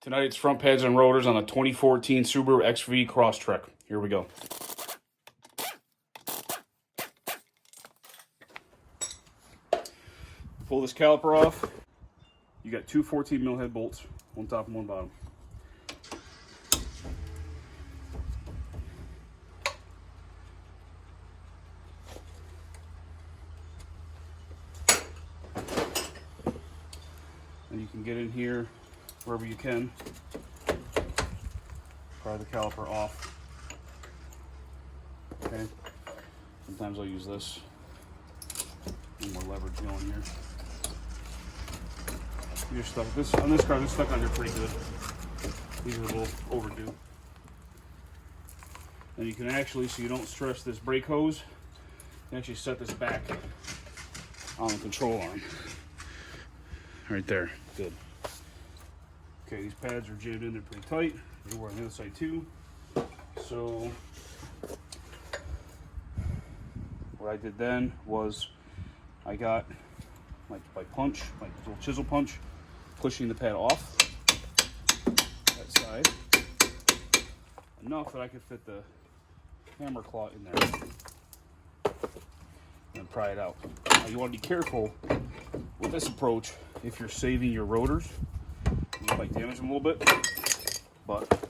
Tonight's front pads and rotors on a 2014 Subaru XV Crosstrek. Here we go. Pull this caliper off. You got two 14mm head bolts, one top and one bottom. And you can get in here wherever you can. Pry the caliper off. Okay. Sometimes I'll use this. A little more leverage going here. You're stuck. On this car, they're stuck on here pretty good. These are a little overdue. And you can actually, so you don't stress this brake hose, you can actually set this back on the control arm. Right there. Good. Okay, these pads are jammed in, they're pretty tight. They were on the other side too. So what I did then was I got my punch, my little chisel punch, pushing the pad off that side enough that I could fit the hammer claw in there and pry it out. Now you want to be careful with this approach if you're saving your rotors. You might damage them a little bit, but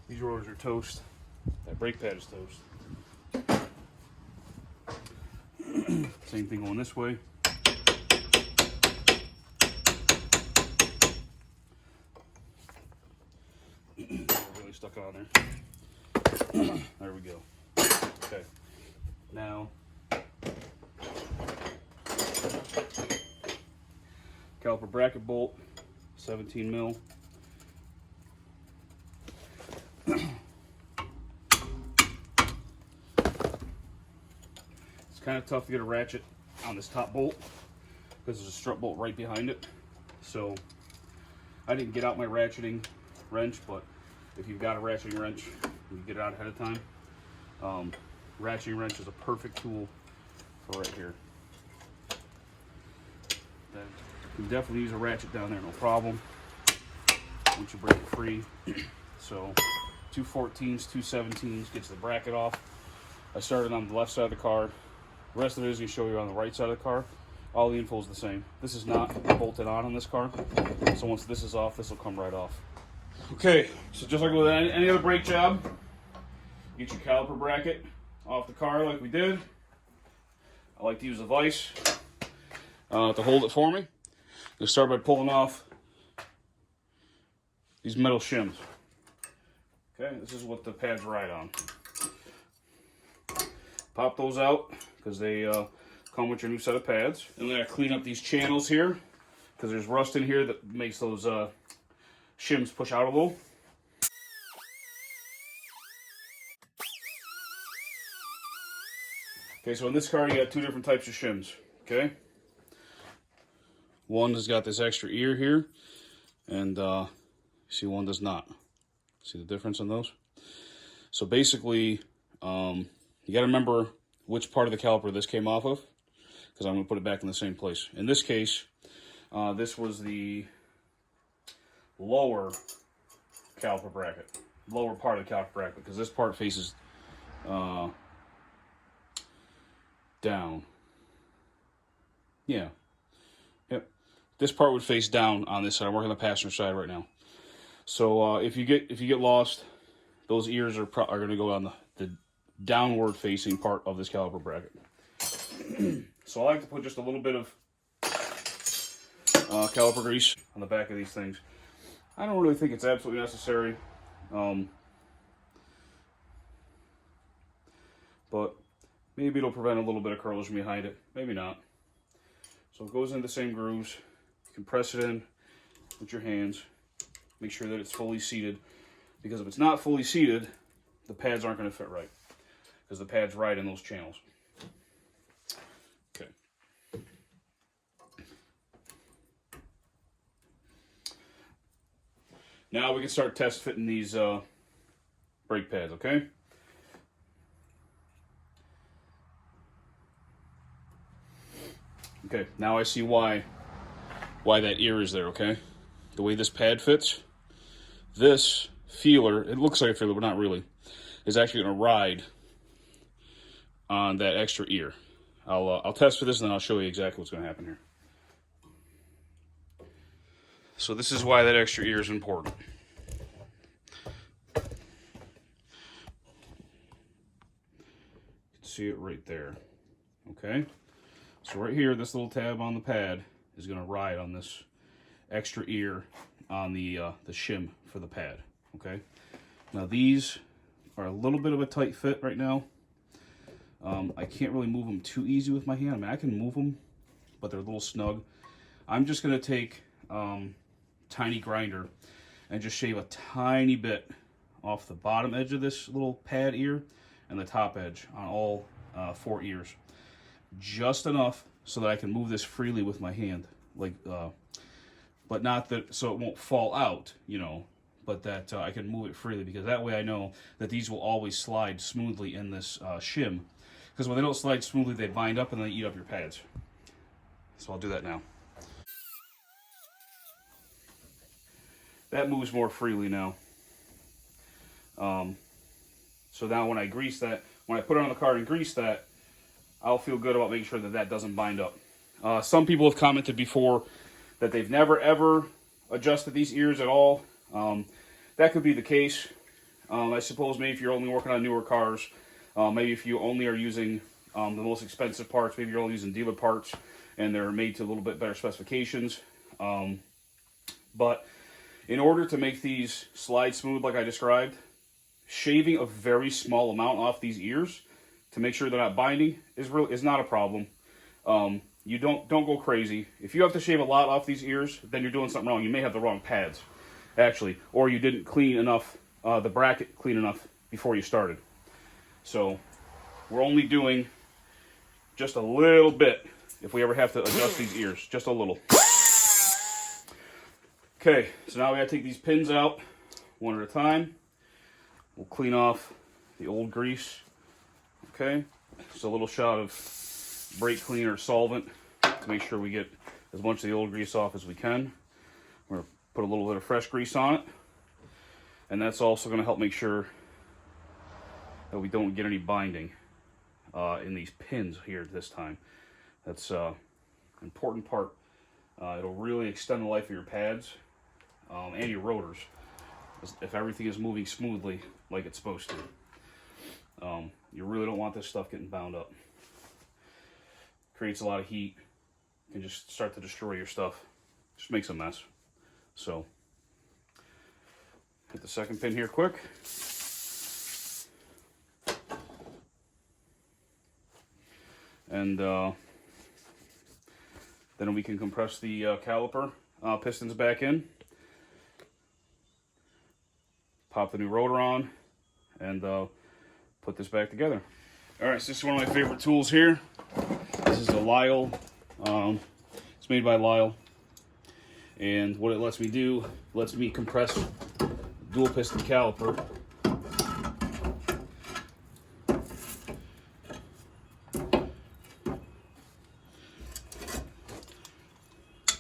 these rotors are toast. That brake pad is toast. Same thing going this way. Really stuck on there. There we go. Okay. Now, caliper bracket bolt, 17mm. It's kind of tough to get a ratchet on this top bolt because there's a strut bolt right behind it. So I didn't get out my ratcheting wrench, but if you've got a ratcheting wrench, you get it out ahead of time. Ratcheting wrench is a perfect tool for right here. You can definitely use a ratchet down there, no problem, once you break it free. So, two 14s, two 17s, gets the bracket off. I started on the left side of the car. The rest of it is going to show you on the right side of the car. All the info is the same. This is not bolted on this car, so once this is off, this will come right off. Okay, so just like with any other brake job, get your caliper bracket off the car like we did. I like to use a vise to hold it for me. You'll start by pulling off these metal shims. Okay, this is what the pads ride on. Pop those out because they come with your new set of pads. And then I clean up these channels here because there's rust in here that makes those shims push out a little. Okay, so in this car you got two different types of shims. Okay. One has got this extra ear here, and see, one does not. See the difference in those? So basically, you got to remember which part of the caliper this came off of, because I'm going to put it back in the same place. In this case, this was the lower caliper bracket, lower part of the caliper bracket, because this part faces down. Yeah. Yep. This part would face down on this side. I'm working on the passenger side right now. So if you get lost, those ears are going to go on the downward facing part of this caliper bracket. So I like to put just a little bit of caliper grease on the back of these things. I don't really think it's absolutely necessary, but maybe it'll prevent a little bit of corrosion behind it. Maybe not. So it goes into the same grooves. You can press it in with your hands. Make sure that it's fully seated, because if it's not fully seated, the pads aren't going to fit right, because the pads ride in those channels. Okay. Now we can start test fitting these brake pads, okay? Okay, now I see why that ear is there, okay? The way this pad fits, this feeler, it looks like a feeler, but not really, is actually going to ride on that extra ear. I'll test for this and then I'll show you exactly what's going to happen here. So this is why that extra ear is important. You can see it right there. Okay, so right here, this little tab on the pad is going to ride on this extra ear on the shim for the pad. Okay, now these are a little bit of a tight fit right now. I can't really move them too easy with my hand. I mean, I can move them, but they're a little snug. I'm just going to take tiny grinder and just shave a tiny bit off the bottom edge of this little pad ear and the top edge on all 4 ears. Just enough so that I can move this freely with my hand, like, but not that so it won't fall out, you know, but that I can move it freely, because that way I know that these will always slide smoothly in this shim, because when they don't slide smoothly, they bind up and they eat up your pads. So I'll do that now. That moves more freely now. So now when I grease that, when I put it on the car and grease that, I'll feel good about making sure that that doesn't bind up. Some people have commented before that they've never ever adjusted these ears at all. That could be the case. I suppose maybe if you're only working on newer cars, maybe if you only are using the most expensive parts, maybe you're only using dealer parts and they're made to a little bit better specifications. But in order to make these slide smooth like I described, shaving a very small amount off these ears to make sure they're not binding is not a problem. You don't go crazy. If you have to shave a lot off these ears, then you're doing something wrong. You may have the wrong pads, actually, or you didn't clean enough, the bracket clean enough before you started. So we're only doing just a little bit if we ever have to adjust these ears, just a little. Okay, so now we gotta take these pins out one at a time. We'll clean off the old grease. Okay, just a little shot of brake cleaner solvent to make sure we get as much of the old grease off as we can. We're gonna put a little bit of fresh grease on it, and that's also gonna help make sure that we don't get any binding in these pins here this time. That's an important part. It'll really extend the life of your pads and your rotors if everything is moving smoothly like it's supposed to. You really don't want this stuff getting bound up. Creates a lot of heat. Can just start to destroy your stuff. Just makes a mess. So, hit the second pin here quick. And then we can compress the caliper pistons back in. Pop the new rotor on and put this back together. All right, so this is one of my favorite tools here. This is a Lyle. It's made by Lyle. And what it lets me do, lets me compress dual piston caliper.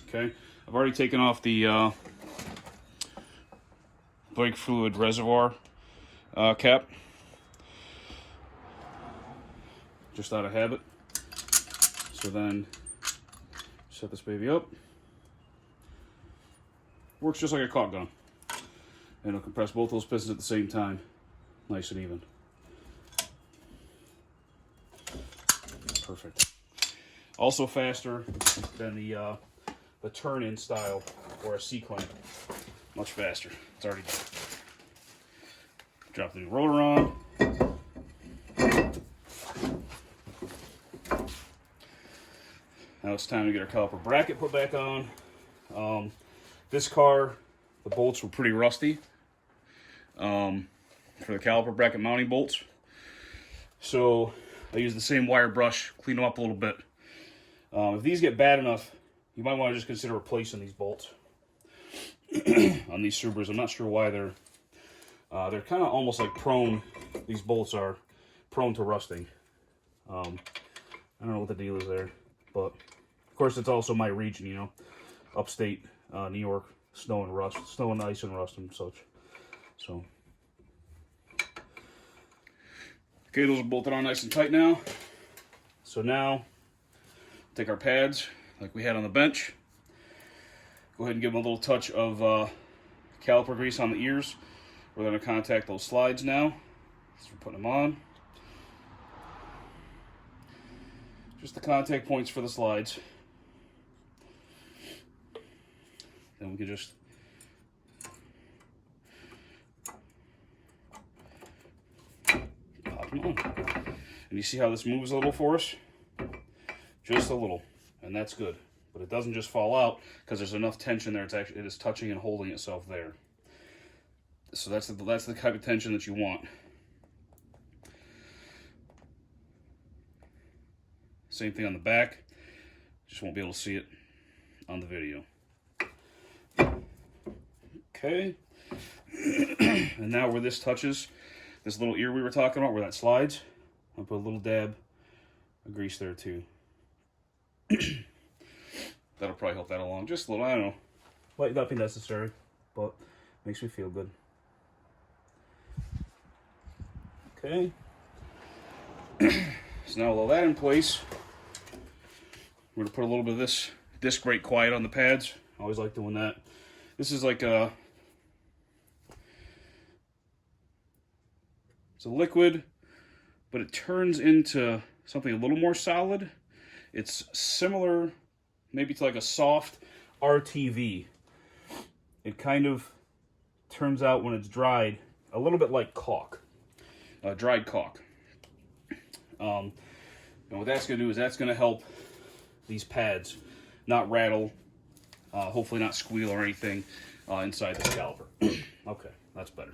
Okay, I've already taken off the brake fluid reservoir cap, just out of habit. So then set this baby up. Works just like a caulk gun, and it'll compress both those pistons at the same time, nice and even. Perfect. Also faster than the turn-in style or a C-clamp. Much faster. It's already done. Drop the new rotor on. Now it's time to get our caliper bracket put back on. This car, the bolts were pretty rusty for the caliper bracket mounting bolts. So I used the same wire brush, clean them up a little bit. If these get bad enough, you might want to just consider replacing these bolts on these Subarus. I'm not sure why they're kind of almost like prone. These bolts are prone to rusting. I don't know what the deal is there, but of course it's also my region, you know, upstate New York, snow and ice and rust and such. So, okay, those are bolted on nice and tight now. So now, take our pads like we had on the bench. Go ahead and give them a little touch of caliper grease on the ears. We're going to contact those slides now. So we're putting them on. Just the contact points for the slides. Then we can just pop them on. And you see how this moves a little for us? Just a little, and that's good. But it doesn't just fall out because there's enough tension there. It is touching and holding itself there. So that's the type of tension that you want. Same thing on the back. Just won't be able to see it on the video. Okay. And now where this touches, this little ear we were talking about, where that slides, I'll put a little dab of grease there too. That'll probably help that along. Just a little, I don't know. Might not be necessary, but makes me feel good. Okay. So now with all that in place, we're gonna put a little bit of this disc brake quiet on the pads. I always like doing that. This is like it's a liquid, but it turns into something a little more solid. It's similar maybe to like a soft RTV. It kind of turns out when it's dried a little bit like caulk, dried caulk. And what that's going to do is that's going to help these pads not rattle, hopefully not squeal or anything inside this caliper. Okay, that's better.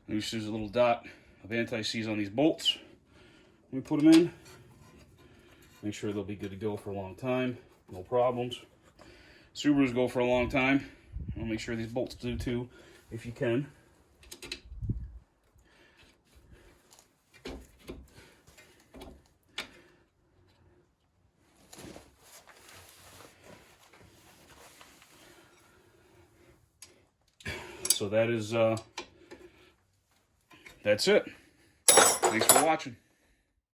Just use a little dot of anti-seize on these bolts. When we put them in, make sure they'll be good to go for a long time, no problems. Subarus go for a long time. I'll make sure these bolts do too, if you can. So that is that's it. Thanks for watching.